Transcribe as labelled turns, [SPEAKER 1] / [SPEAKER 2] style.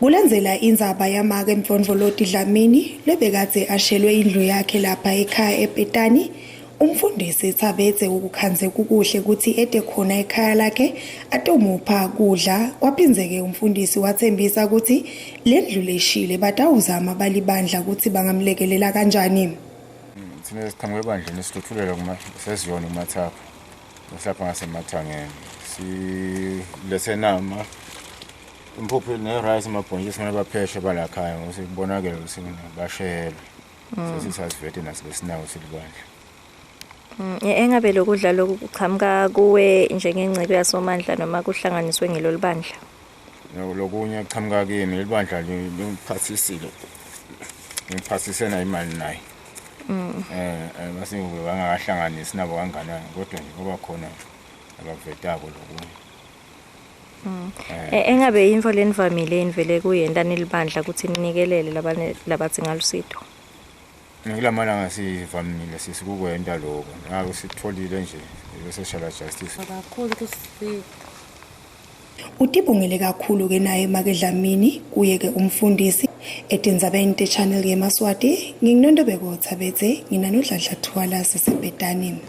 [SPEAKER 1] Kulandzela indzaba yamake Mfondvoloti Dlamini lebekadze ashelwe indlu yakhe lapha ekhaya eBethany, umfundisi Thabetse ukukhandze kukuhle kuthi ete khona ekhaya lakhe atomupha kudla. Kwaphinzeke umfundisi wathembisa ukuthi lendlu leshile batawuzama balibandla ukuthi bangamlekelela kanjani.
[SPEAKER 2] Thina siqhamuke ebandleni sihluthulelwa sesizona uMathapha lapha ngasemathangeni silesenama impuphu ne-rice amabhontshisi kumele bapheshe balakhaya ngoba kubonakele ukuthi bashayelwe sesisazivete nasilesinawo silibandla.
[SPEAKER 3] Engabe lokudla lokuqhamuka kuwe njengenciko yasomandla noma kuhlanganiswe ngelolu bandla?
[SPEAKER 2] Lokunye kuqhamuka kimi libandla ngiphathisena imali naye. Mase bangakahlanganisi nabo kanganani kodwa nje kuba khona abavetako lokunye.
[SPEAKER 3] Engabe info lenivamile enivele kuyentana libandla ukuthi nikelele labatsinga lusito?
[SPEAKER 2] Ngikulamana ngasivamile sisikukwenta lokho ngabe sitholile nje social justice.
[SPEAKER 4] Kakhulu kusifika.
[SPEAKER 1] Utibongele kakhulu ke naye Make Dlamini kuye ke umfundisi etindzabeni channel yemaswati nginginondobeko Thabetse nginanodladla thwala sisebhetani.